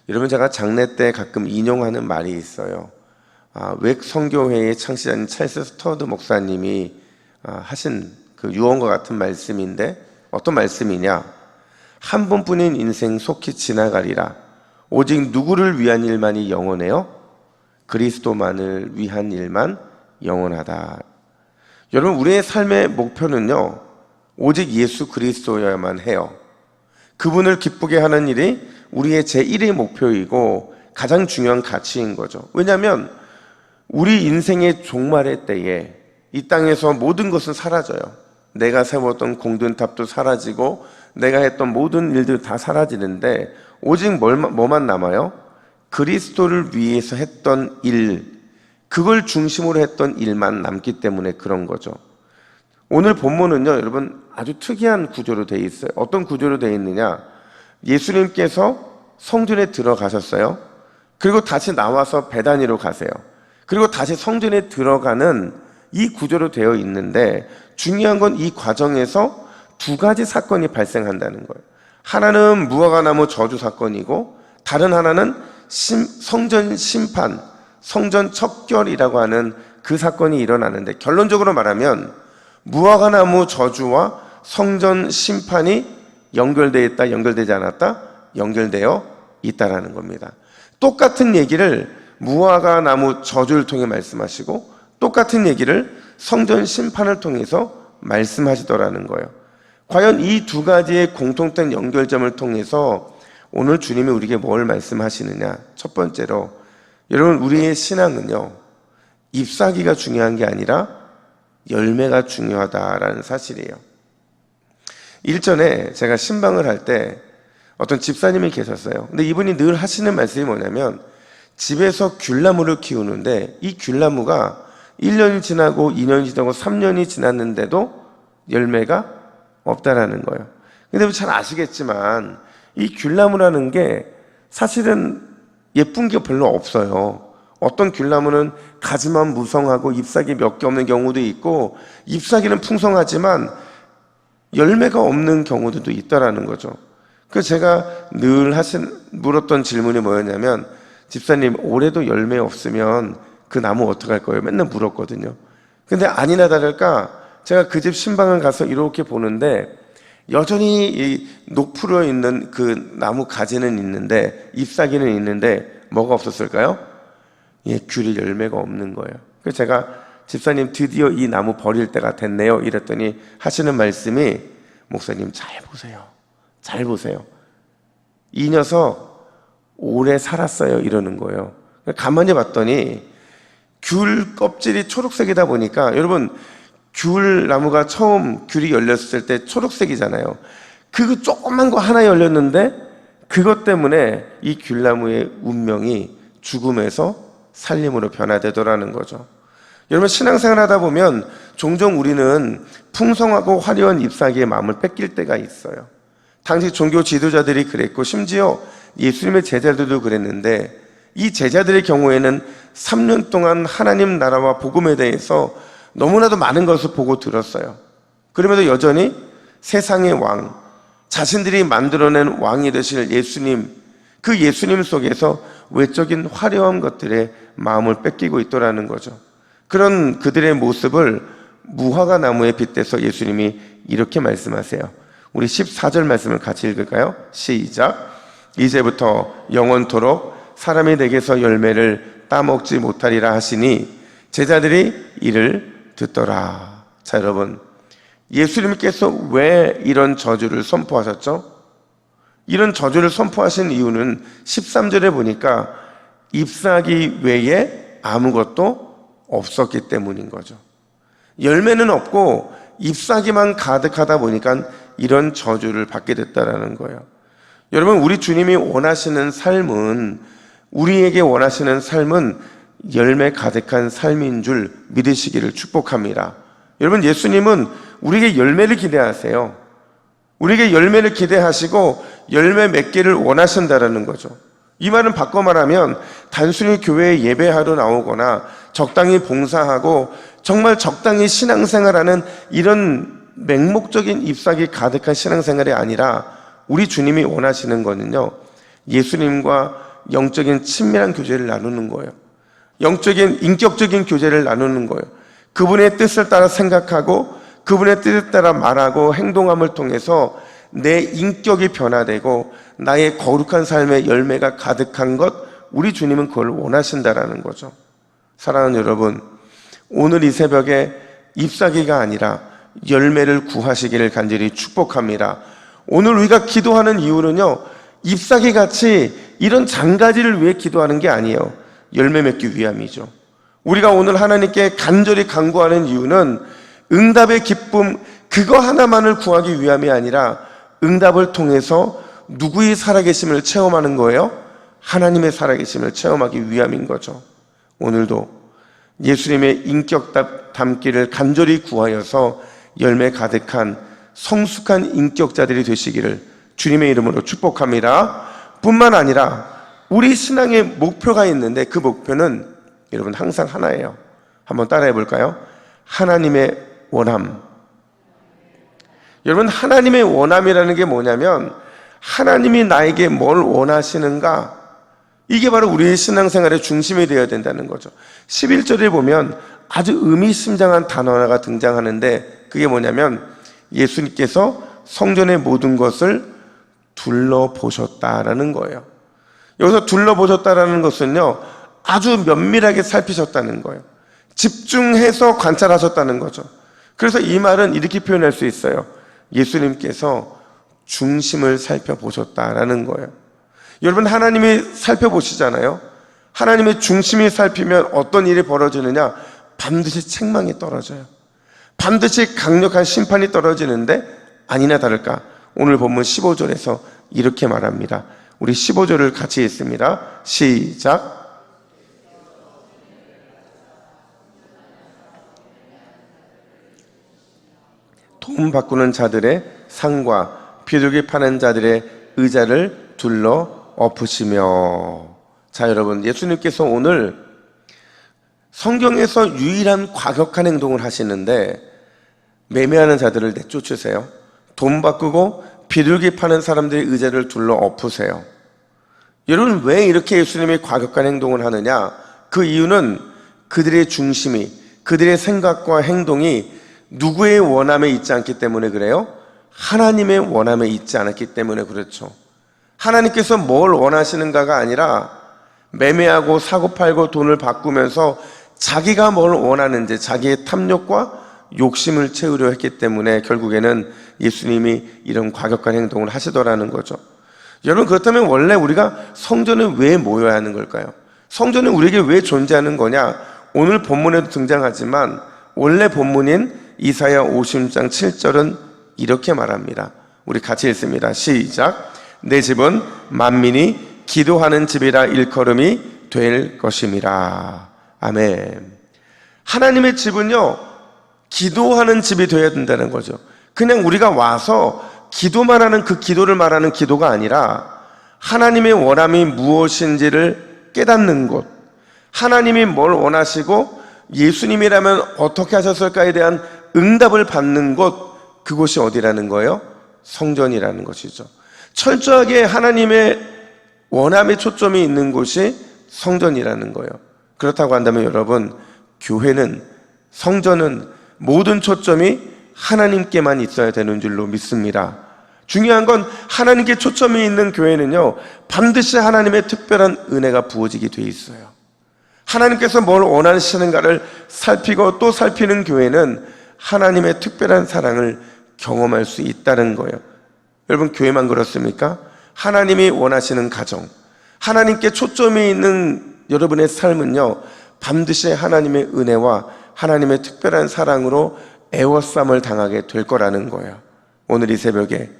여러분, 제가 장례 때 가끔 인용하는 말이 있어요. 웩 선교회의 창시자인 찰스 스터드 목사님이 하신 그 유언과 같은 말씀인데, 어떤 말씀이냐? 한 번뿐인 인생 속히 지나가리라. 오직 누구를 위한 일만이 영원해요? 그리스도만을 위한 일만 영원하다. 여러분, 우리의 삶의 목표는요, 오직 예수 그리스도여야만 해요. 그분을 기쁘게 하는 일이 우리의 제1의 목표이고 가장 중요한 가치인 거죠. 왜냐하면 우리 인생의 종말의 때에 이 땅에서 모든 것은 사라져요. 내가 세웠던 공든탑도 사라지고 내가 했던 모든 일들 다 사라지는데 오직 뭐만 남아요? 그리스도를 위해서 했던 일, 그걸 중심으로 했던 일만 남기 때문에 그런 거죠. 오늘 본문은요, 여러분, 아주 특이한 구조로 되어 있어요. 어떤 구조로 되어 있느냐? 예수님께서 성전에 들어가셨어요. 그리고 다시 나와서 베다니로 가세요. 그리고 다시 성전에 들어가는 이 구조로 되어 있는데, 중요한 건 이 과정에서 두 가지 사건이 발생한다는 거예요. 하나는 무화과나무 저주 사건이고, 다른 하나는 성전 심판, 성전 척결이라고 하는 그 사건이 일어나는데, 결론적으로 말하면 무화과나무 저주와 성전 심판이 연결되어 있다, 연결되지 않았다? 연결되어 있다라는 겁니다. 똑같은 얘기를 무화과나무 저주를 통해 말씀하시고 똑같은 얘기를 성전 심판을 통해서 말씀하시더라는 거예요. 과연 이 두 가지의 공통된 연결점을 통해서 오늘 주님이 우리에게 뭘 말씀하시느냐? 첫 번째로, 여러분, 우리의 신앙은요, 잎사귀가 중요한 게 아니라 열매가 중요하다라는 사실이에요. 일전에 제가 신방을 할 때 어떤 집사님이 계셨어요. 근데 이분이 늘 하시는 말씀이 뭐냐면, 집에서 귤나무를 키우는데 이 귤나무가 1년이 지나고 2년이 지나고 3년이 지났는데도 열매가 없다라는 거예요. 근데 잘 아시겠지만 이 귤나무라는 게 사실은 예쁜 게 별로 없어요. 어떤 귤나무는 가지만 무성하고 잎사귀 몇 개 없는 경우도 있고, 잎사귀는 풍성하지만 열매가 없는 경우도 있다라는 거죠. 그래서 제가 늘 물었던 질문이 뭐였냐면, 집사님, 올해도 열매 없으면 그 나무 어떡할 거예요? 맨날 물었거든요. 근데 아니나 다를까 제가 그 집 신방을 가서 이렇게 보는데 여전히 이 녹풀어 있는 그 나무 가지는 있는데, 잎사귀는 있는데 뭐가 없었을까요? 귤이 열매가 없는 거예요. 그래서 제가, 집사님, 드디어 이 나무 버릴 때가 됐네요, 이랬더니 하시는 말씀이, 목사님, 잘 보세요. 잘 보세요. 이 녀석 오래 살았어요, 이러는 거예요. 가만히 봤더니 귤 껍질이 초록색이다 보니까, 여러분, 귤 나무가 처음 귤이 열렸을 때 초록색이잖아요. 그 조그만 거 하나 열렸는데 그것 때문에 이 귤나무의 운명이 죽음에서 살림으로 변화되더라는 거죠. 여러분, 신앙생활 하다 보면 종종 우리는 풍성하고 화려한 잎사귀의 마음을 뺏길 때가 있어요. 당시 종교 지도자들이 그랬고, 심지어 예수님의 제자들도 그랬는데, 이 제자들의 경우에는 3년 동안 하나님 나라와 복음에 대해서 너무나도 많은 것을 보고 들었어요. 그럼에도 여전히 세상의 왕, 자신들이 만들어낸 왕이 되실 예수님, 그 예수님 속에서 외적인 화려한 것들에 마음을 뺏기고 있더라는 거죠. 그런 그들의 모습을 무화과 나무에 빗대서 예수님이 이렇게 말씀하세요. 우리 14절 말씀을 같이 읽을까요? 시작. 이제부터 영원토록 사람이 내게서 열매를 따먹지 못하리라 하시니 제자들이 이를 듣더라. 자, 여러분, 예수님께서 왜 이런 저주를 선포하셨죠? 이런 저주를 선포하신 이유는 13절에 보니까 잎사귀 외에 아무것도 없었기 때문인 거죠. 열매는 없고 잎사귀만 가득하다 보니까 이런 저주를 받게 됐다라는 거예요. 여러분, 우리 주님이 원하시는 삶은, 우리에게 원하시는 삶은 열매 가득한 삶인 줄 믿으시기를 축복합니다. 여러분, 예수님은 우리에게 열매를 기대하세요. 우리에게 열매를 기대하시고 열매 맺기를 원하신다라는 거죠. 이 말은 바꿔 말하면 단순히 교회에 예배하러 나오거나 적당히 봉사하고 정말 적당히 신앙생활하는 이런 맹목적인 잎사귀 가득한 신앙생활이 아니라, 우리 주님이 원하시는 거는요, 예수님과 영적인 친밀한 교제를 나누는 거예요. 영적인 인격적인 교제를 나누는 거예요. 그분의 뜻을 따라 생각하고 그분의 뜻에 따라 말하고 행동함을 통해서 내 인격이 변화되고 나의 거룩한 삶의 열매가 가득한 것, 우리 주님은 그걸 원하신다라는 거죠. 사랑하는 여러분, 오늘 이 새벽에 잎사귀가 아니라 열매를 구하시기를 간절히 축복합니다. 오늘 우리가 기도하는 이유는요, 잎사귀같이 이런 장가지를 위해 기도하는 게 아니에요. 열매 맺기 위함이죠. 우리가 오늘 하나님께 간절히 간구하는 이유는 응답의 기쁨, 그거 하나만을 구하기 위함이 아니라 응답을 통해서 누구의 살아계심을 체험하는 거예요? 하나님의 살아계심을 체험하기 위함인 거죠. 오늘도 예수님의 인격 담기를 간절히 구하여서 열매 가득한 성숙한 인격자들이 되시기를 주님의 이름으로 축복합니다. 뿐만 아니라 우리 신앙의 목표가 있는데 그 목표는 여러분 항상 하나예요. 한번 따라해 볼까요? 하나님의 원함. 여러분, 하나님의 원함이라는 게 뭐냐면 하나님이 나에게 뭘 원하시는가, 이게 바로 우리의 신앙생활의 중심이 되어야 된다는 거죠. 11절에 보면 아주 의미심장한 단어 하나가 등장하는데 그게 뭐냐면 예수님께서 성전의 모든 것을 둘러보셨다라는 거예요. 여기서 둘러보셨다라는 것은요, 아주 면밀하게 살피셨다는 거예요. 집중해서 관찰하셨다는 거죠. 그래서 이 말은 이렇게 표현할 수 있어요. 예수님께서 중심을 살펴보셨다라는 거예요. 여러분, 하나님이 살펴보시잖아요. 하나님의 중심이 살피면 어떤 일이 벌어지느냐? 반드시 책망이 떨어져요. 반드시 강력한 심판이 떨어지는데 아니나 다를까 오늘 본문 15절에서 이렇게 말합니다. 우리 15절을 같이 읽습니다. 시작. 돈 바꾸는 자들의 상과 비둘기 파는 자들의 의자를 둘러 엎으시며. 자, 여러분, 예수님께서 오늘 성경에서 유일한 과격한 행동을 하시는데 매매하는 자들을 내쫓으세요. 돈 바꾸고 비둘기 파는 사람들의 의자를 둘러 엎으세요. 여러분, 왜 이렇게 예수님이 과격한 행동을 하느냐? 그 이유는 그들의 중심이, 그들의 생각과 행동이 누구의 원함에 있지 않기 때문에 그래요? 하나님의 원함에 있지 않았기 때문에 그렇죠. 하나님께서 뭘 원하시는가가 아니라 매매하고 사고팔고 돈을 바꾸면서 자기가 뭘 원하는지 자기의 탐욕과 욕심을 채우려 했기 때문에 결국에는 예수님이 이런 과격한 행동을 하시더라는 거죠. 여러분, 그렇다면 원래 우리가 성전에 왜 모여야 하는 걸까요? 성전은 우리에게 왜 존재하는 거냐? 오늘 본문에도 등장하지만 원래 본문인 이사야 50장 7절은 이렇게 말합니다. 우리 같이 읽습니다. 시작. 내 집은 만민이 기도하는 집이라 일컬음이 될 것임이라. 아멘. 하나님의 집은요, 기도하는 집이 되어야 된다는 거죠. 그냥 우리가 와서 기도만 하는 그 기도를 말하는 기도가 아니라 하나님의 원함이 무엇인지를 깨닫는 곳, 하나님이 뭘 원하시고 예수님이라면 어떻게 하셨을까에 대한 응답을 받는 곳, 그곳이 어디라는 거예요? 성전이라는 것이죠. 철저하게 하나님의 원함의 초점이 있는 곳이 성전이라는 거예요. 그렇다고 한다면 여러분, 교회는, 성전은 모든 초점이 하나님께만 있어야 되는 줄로 믿습니다. 중요한 건 하나님께 초점이 있는 교회는요, 반드시 하나님의 특별한 은혜가 부어지게 돼 있어요. 하나님께서 뭘 원하시는가를 살피고 또 살피는 교회는 하나님의 특별한 사랑을 경험할 수 있다는 거예요. 여러분, 교회만 그렇습니까? 하나님이 원하시는 가정, 하나님께 초점이 있는 여러분의 삶은요, 반드시 하나님의 은혜와 하나님의 특별한 사랑으로 애워쌈을 당하게 될 거라는 거예요. 오늘 이 새벽에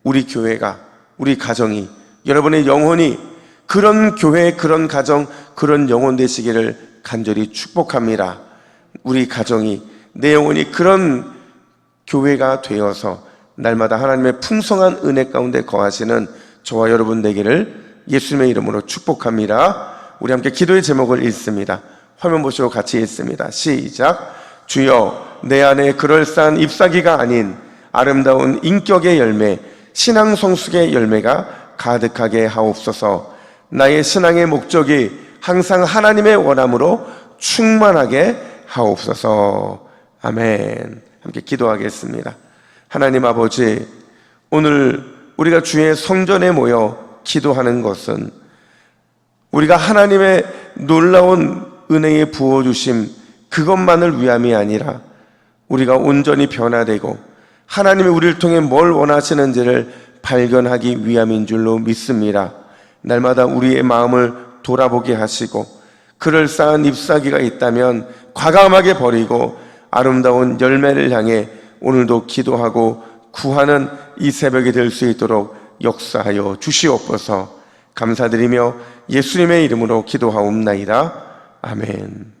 우리 교회가, 우리 가정이, 여러분의 영혼이 그런 교회, 그런 가정, 그런 영혼 되시기를 간절히 축복합니다. 우리 가정이, 내 영혼이 그런 교회가 되어서 날마다 하나님의 풍성한 은혜 가운데 거하시는 저와 여러분 되기를 예수님의 이름으로 축복합니다. 우리 함께 기도의 제목을 읽습니다. 화면 보시고 같이 읽습니다. 시작. 주여, 내 안에 그럴싸한 잎사귀가 아닌 아름다운 인격의 열매, 신앙 성숙의 열매가 가득하게 하옵소서. 나의 신앙의 목적이 항상 하나님의 원함으로 충만하게 하옵소서. 아멘. 함께 기도하겠습니다. 하나님 아버지, 오늘 우리가 주의 성전에 모여 기도하는 것은 우리가 하나님의 놀라운 은혜에 부어주심 그것만을 위함이 아니라 우리가 온전히 변화되고 하나님이 우리를 통해 뭘 원하시는지를 발견하기 위함인 줄로 믿습니다. 날마다 우리의 마음을 돌아보게 하시고 그럴싸한 잎사귀가 있다면 과감하게 버리고 아름다운 열매를 향해 오늘도 기도하고 구하는 이 새벽이 될 수 있도록 역사하여 주시옵소서. 감사드리며 예수님의 이름으로 기도하옵나이다. 아멘.